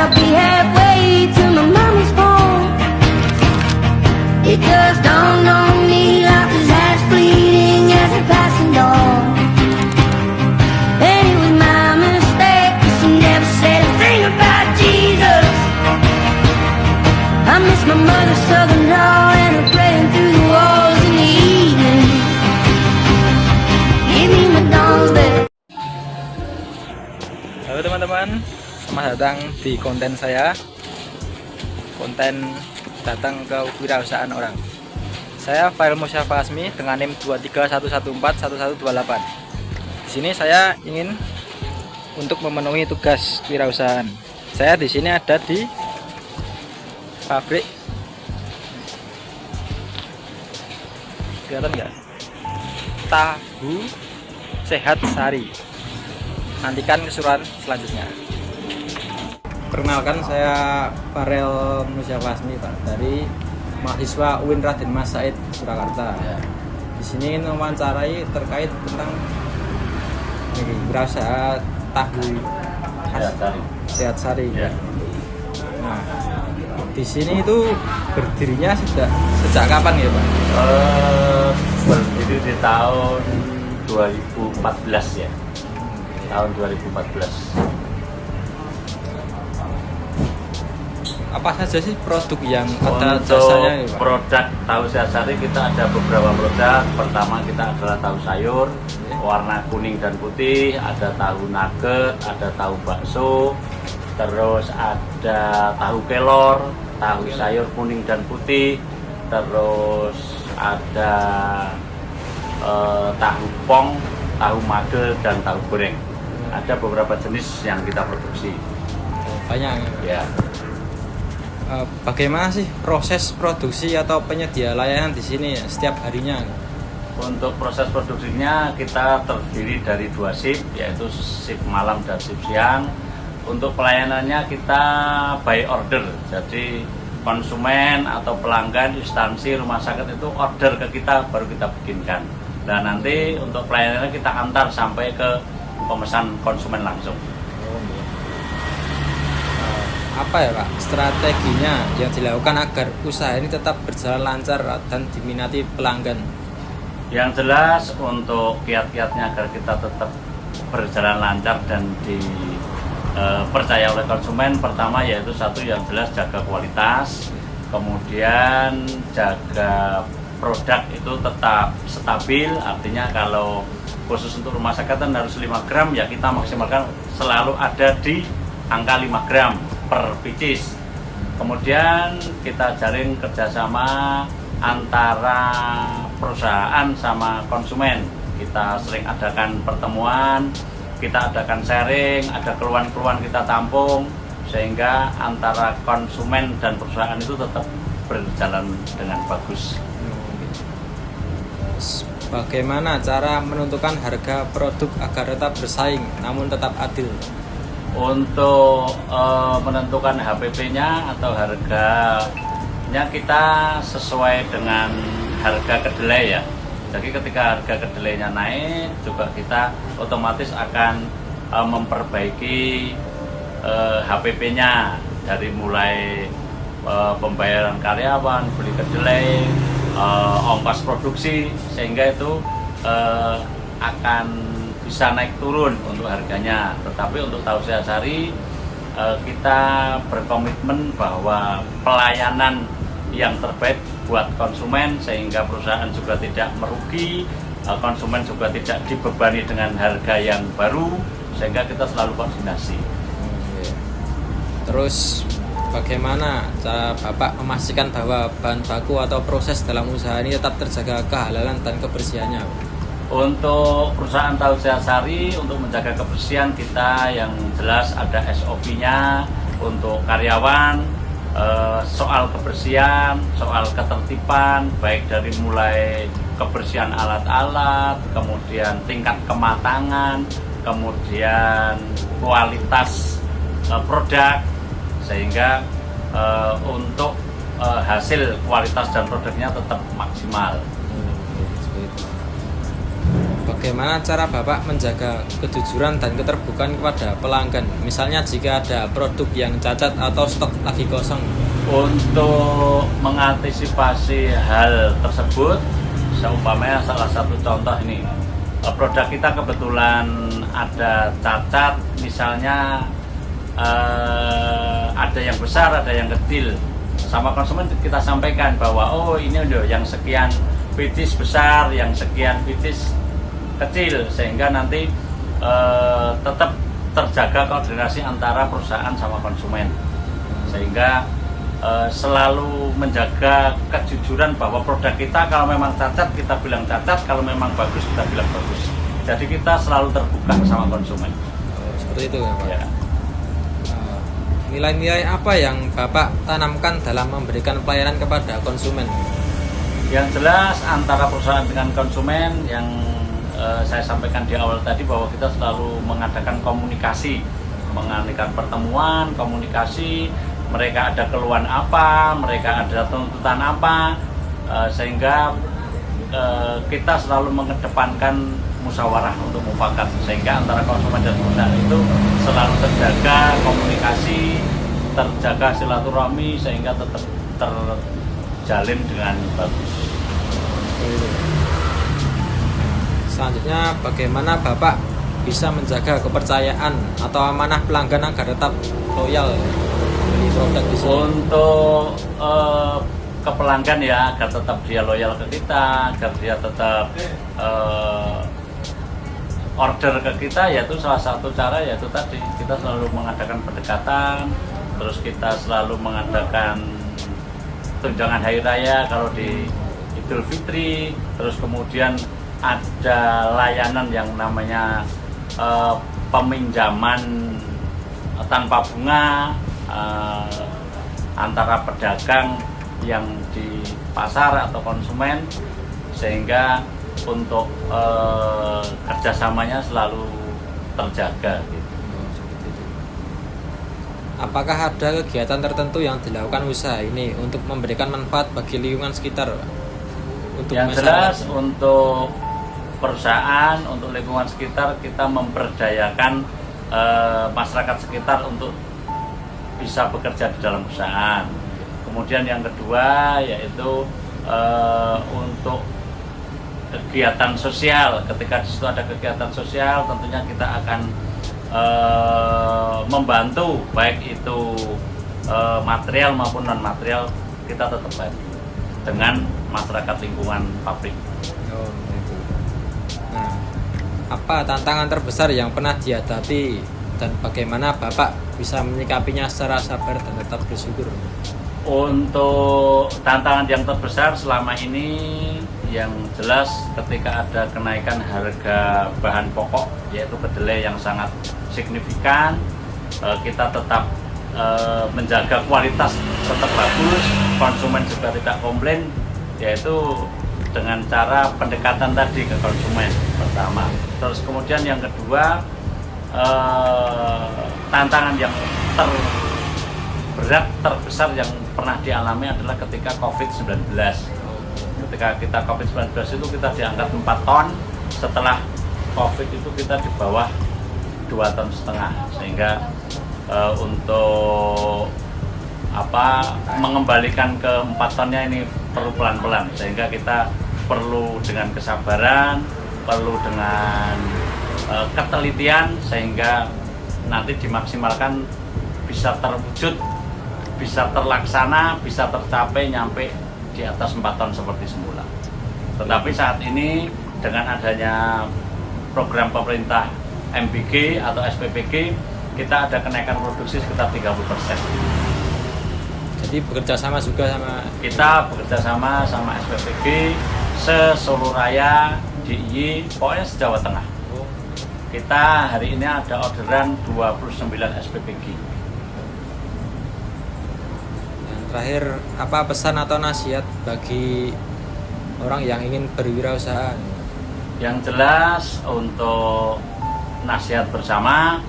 I'll be halfway to my mama's home. It just dawned on me life is as fleeting as a passing dawn. And it was my mistake, 'cause she never said a thing about Jesus. I miss my mother's southern drawl and her praying through the walls in the evening. Give me my dawn's bed. Halo teman-teman, selamat datang di konten saya. Konten datang ke wirausahaan orang. Saya Fail Musyafa Asmi dengan NIM 231141128. Di sini saya ingin untuk memenuhi tugas wirausahaan. Saya di sini ada di pabrik. Kelihatan nggak? Tahu Sehat Sari. Nantikan keseruan selanjutnya. Perkenalkan, saya Farel Musyafa Asmi, Pak, dari mahasiswa UIN Raden Mas Said Surakarta. Ya. Di sini ingin mewawancarai terkait tentang wirausaha tahu Sehat Sari. Ya. Nah, di sini itu berdirinya sejak kapan ya, Pak? Berdiri di tahun 2014 ya. Tahun 2014. Apa saja sih produk yang ada Untuk jasanya ya, Pak? produk tahu Sehat Sari kita ada beberapa produk. Pertama kita adalah tahu sayur warna kuning dan putih, ada tahu nugget, ada tahu bakso, terus ada tahu kelor, tahu sayur kuning dan putih, terus ada tahu pong, tahu made, dan tahu goreng. Ada beberapa jenis yang kita produksi. Banyak Ya. Bagaimana sih proses produksi atau penyedia layanan di sini setiap harinya? Untuk proses produksinya kita terdiri dari 2 shift, yaitu shift malam dan shift siang. Untuk pelayanannya kita by order, jadi konsumen atau pelanggan, instansi, rumah sakit itu order ke kita baru kita bikinkan. Dan nanti untuk pelayanannya kita antar sampai ke pemesan konsumen langsung. Apa ya, Pak, strateginya yang dilakukan agar usaha ini tetap berjalan lancar dan diminati pelanggan? Yang jelas untuk kiat-kiatnya agar kita tetap berjalan lancar dan dipercaya oleh konsumen, pertama yaitu satu yang jelas jaga kualitas, kemudian jaga produk itu tetap stabil, artinya kalau khusus untuk rumah sakit kan harus 5 gram, ya kita maksimalkan selalu ada di angka 5 gram per pieces. Kemudian kita jalin kerjasama antara perusahaan sama konsumen. Kita sering adakan pertemuan, kita adakan sharing, ada keluhan-keluhan kita tampung, sehingga antara konsumen dan perusahaan itu tetap berjalan dengan bagus. Bagaimana cara menentukan harga produk agar tetap bersaing namun tetap adil? Untuk menentukan HPP-nya atau harganya kita sesuai dengan harga kedelai ya. Jadi ketika harga kedelainya naik, juga kita otomatis akan memperbaiki HPP-nya dari mulai pembayaran karyawan, beli kedelai, ongkos produksi, sehingga itu akan bisa naik turun untuk harganya. Tetapi untuk tahu Sehat Sari kita berkomitmen bahwa pelayanan yang terbaik buat konsumen, sehingga perusahaan juga tidak merugi, konsumen juga tidak dibebani dengan harga yang baru, sehingga kita selalu koordinasi. Terus bagaimana cara Bapak memastikan bahwa bahan baku atau proses dalam usaha ini tetap terjaga kehalalan dan kebersihannya? Untuk perusahaan tahu Sehat Sari, untuk menjaga kebersihan kita yang jelas ada SOP-nya untuk karyawan, soal kebersihan, soal ketertiban, baik dari mulai kebersihan alat-alat, kemudian tingkat kematangan, kemudian kualitas produk, sehingga untuk hasil kualitas dan produknya tetap maksimal. bagaimana cara Bapak menjaga kejujuran dan keterbukaan kepada pelanggan? Misalnya jika ada produk yang cacat atau stok lagi kosong. Untuk mengantisipasi hal tersebut, seumpamanya salah satu contoh ini, produk kita kebetulan ada cacat, misalnya ada yang besar, ada yang kecil. Sama konsumen kita sampaikan bahwa oh ini udah yang sekian pieces besar, yang sekian pieces kecil, sehingga nanti tetap terjaga koordinasi antara perusahaan sama konsumen, sehingga selalu menjaga kejujuran bahwa produk kita kalau memang cacat kita bilang cacat, kalau memang bagus kita bilang bagus. Jadi kita selalu terbuka sama konsumen. Seperti itu ya Pak. Ya. Nilai-nilai apa yang Bapak tanamkan dalam memberikan pelayanan kepada konsumen? Yang jelas antara perusahaan dengan konsumen yang saya sampaikan di awal tadi bahwa kita selalu mengadakan komunikasi, mengadakan pertemuan, komunikasi. Mereka ada keluhan apa, mereka ada tuntutan apa, sehingga kita selalu mengedepankan musyawarah untuk mufakat, sehingga antara konsumen dan perusahaan itu selalu terjaga komunikasi, terjaga silaturahmi, sehingga tetap terjalin dengan bagus. Selanjutnya, bagaimana Bapak bisa menjaga kepercayaan atau amanah pelanggan agar tetap loyal beli produk di sini? Untuk ke pelanggan ya, agar tetap dia loyal ke kita, agar dia tetap order ke kita, yaitu salah satu cara yaitu tadi kita selalu mengadakan pendekatan, terus kita selalu mengadakan tunjangan hari raya kalau di Idul Fitri, terus kemudian ada layanan yang namanya peminjaman tanpa bunga antara pedagang yang di pasar atau konsumen, sehingga untuk kerjasamanya selalu terjaga gitu. Apakah ada kegiatan tertentu yang dilakukan usaha ini untuk memberikan manfaat bagi lingkungan sekitar, Pak? Untuk yang masyarakat? jelas untuk perusahaan, untuk lingkungan sekitar, kita memberdayakan masyarakat sekitar untuk bisa bekerja di dalam perusahaan. Kemudian yang kedua yaitu untuk kegiatan sosial. Ketika di situ ada kegiatan sosial, tentunya kita akan membantu, baik itu material maupun non material, kita tetap bantu dengan masyarakat lingkungan pabrik. Oh, gitu. Nah, apa tantangan terbesar yang pernah dihadapi dan bagaimana Bapak bisa menyikapinya secara sabar dan tetap bersyukur? Untuk tantangan yang terbesar selama ini yang jelas ketika ada kenaikan harga bahan pokok yaitu kedelai yang sangat signifikan, kita tetap menjaga kualitas tetap bagus, konsumen juga tidak komplain, yaitu dengan cara pendekatan tadi ke konsumen pertama. Terus kemudian yang kedua, tantangan yang terberat, terbesar yang pernah dialami adalah ketika COVID-19. Ketika kita COVID-19 itu kita diangkat 4 ton, setelah COVID itu kita di bawah 2,5 ton, sehingga untuk mengembalikan ke 4 tonnya ini perlu pelan-pelan, sehingga kita perlu dengan kesabaran, perlu dengan ketelitian, sehingga nanti dimaksimalkan bisa terwujud, bisa terlaksana, bisa tercapai nyampe di atas 4 ton seperti semula. Tetapi saat ini dengan adanya program pemerintah MBG atau SPPG, kita ada kenaikan produksi sekitar 30%. Jadi bekerja sama juga sama Kita bekerja sama SPPG se-Solo Raya, DIY, pokoknya se-Jawa Tengah. Kita hari ini ada orderan 29 SPPG. Yang terakhir, apa pesan atau nasihat bagi orang yang ingin berwirausaha? Yang jelas untuk nasihat bersama,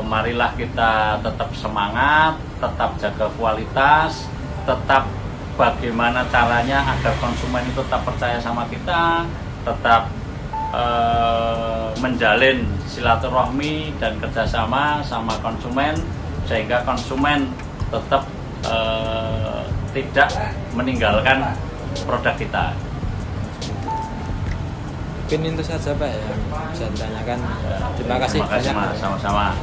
marilah kita tetap semangat, tetap jaga kualitas, tetap bagaimana caranya agar konsumen itu tetap percaya sama kita, tetap menjalin silaturahmi dan kerjasama sama konsumen, sehingga konsumen tetap tidak meninggalkan produk kita. Mungkin itu saja Pak yang bisa ditanyakan. Terima kasih Terima kasih banyak. Mas, sama-sama.